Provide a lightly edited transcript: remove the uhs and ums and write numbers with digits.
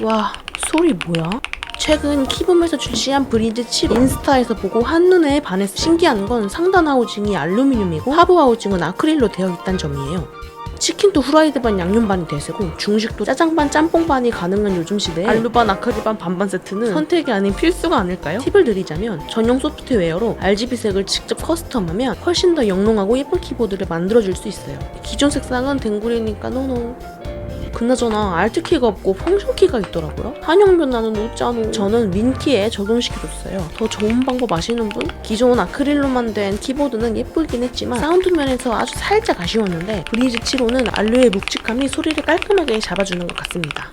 와, 소리 뭐야? 최근 키봄에서 출시한 브리즈 7 인스타에서 보고 한눈에 반해서 신기한 건 상단 하우징이 알루미늄이고 하부 하우징은 아크릴로 되어 있다는 점이에요. 치킨도 후라이드 반 양념 반이 대세고 중식도 짜장 반 짬뽕 반이 가능한 요즘 시대에 알루 반 아크릴 반 반반 세트는 선택이 아닌 필수가 아닐까요? 팁을 드리자면 전용 소프트웨어로 RGB 색을 직접 커스텀하면 훨씬 더 영롱하고 예쁜 키보드를 만들어줄 수 있어요. 기존 색상은 댕구리니까 노노. 그나저나 Alt키가 없고 펑션키가 있더라고요. 한영 변화는 웃자노. 저는 윈키에 적용시켜줬어요. 더 좋은 방법 아시는 분? 기존 아크릴로만 된 키보드는 예쁘긴 했지만 사운드 면에서 아주 살짝 아쉬웠는데 브리즈 7호는 알루의 묵직함이 소리를 깔끔하게 잡아주는 것 같습니다.